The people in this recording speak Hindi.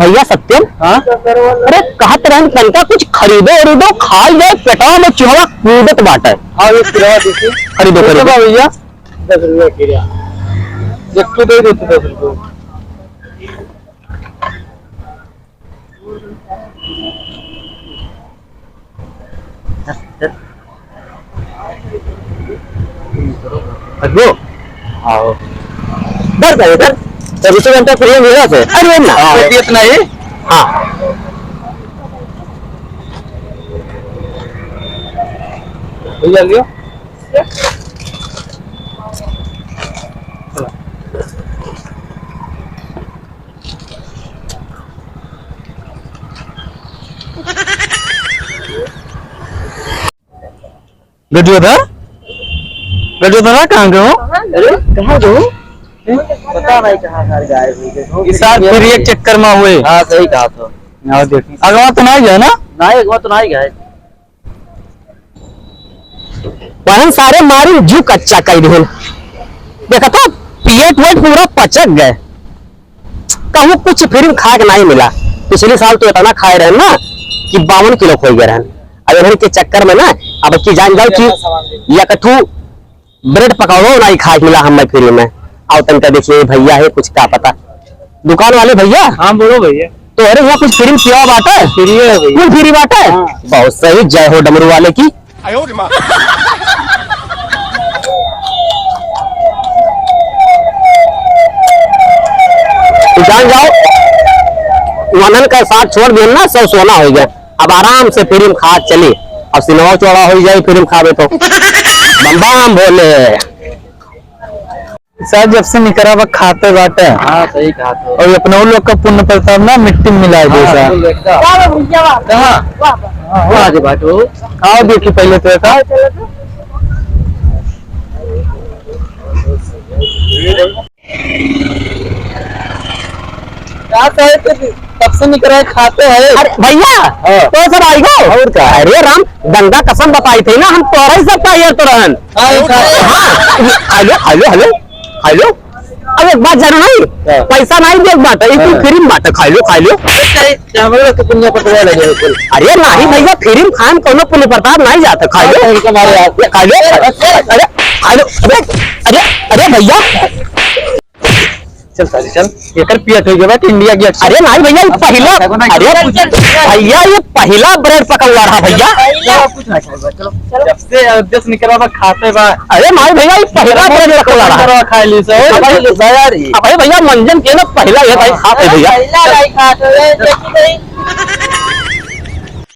भैया सत्यम, हाँ अरे कहत रहन तनका कुछ खरीदो खा जाए, पेटवा में चूहा कूदत बाटे। हाँ ये खरीदो भैया 10 रुपये किलो, एक दे देते 10 रुपये। आओ बस है इधर 24 घंटा फ्री मिला से। अरे ना इतना ही। हाँ भैया लियो। गजोधरा कहाँ गए हो? अरे कहाँ गए? पता नहीं कहाँ गायब हो गए। इस साल फिर एक चक्कर में हुए। हाँ सही कहा था। आओ देखिए अगवा तो नहीं गए ना? नहीं अगवा तो नहीं गए। वहन सारे मारी जू कच्चा कर दिए। देखा था पेट वेट पूरा पचक गए। कहूँ कुछ फिर खा के नहीं मिला। पिछले साल तो इतना खाए रहे ना कि 52 किलो खो गए रहन। अब इधर के चक्कर में ना अब की जान जाओ कि या कठू ब्रेड पकाओ नहीं खा मिला हमें फ्री में। आओ तनका देखिए भैया है कुछ क्या पता दुकान वाले भैया। हाँ बोलो भैया। तो अरे यहाँ कुछ फ्री सेवा बांटा है? फ्री है भैया। फ्री बांटा है? हाँ। बहुत सही, जय हो डमरू वाले की। तो जान जाओ वनन का साथ छोड़ दिया ना, सब सोना हो गया। अब आराम से फिर खा चली। अब सिनेमा चौड़ा हो जाए फिर खावे तो बम बम भोले। सर जब से निकरा खाते बाटे। हाँ सही कहा तो। और अपने लोग का पुण्य प्रताप ना मिट्टी में मिलाए जैसा। आओ देखिए पहले तो था। तब से निकरा खाते हैं। अरे भैया तो सब आई गो और क्या? अरे राम गंगा कसम बताई थी ना हम तोरा ही सब पाइए तो रहन। हेलो हेलो हेलो हेलो अब एक बात जानो नहीं पैसा नहीं देख बात फ्री बात खा लो तो पुण्य प्रताप लगे। अरे नहीं भैया फ्री खान कोनो पुण्य प्रताप नहीं जाता खा लो खा लो। अरे हेलो अरे अरे भैया चल चल एक पियत हो गया इंडिया की। अरे नहीं भैया ये पहला अरे भैया ये पहला ब्रेड पका हुआ रहा भैया। जब से अध्यक्ष निकला था खाते बा। अरे नहीं भैया ये पहला ब्रेड पका हुआ रहा खा ली सो। भाई भैया मंजन के ना पहला ये भाई खाते भैया।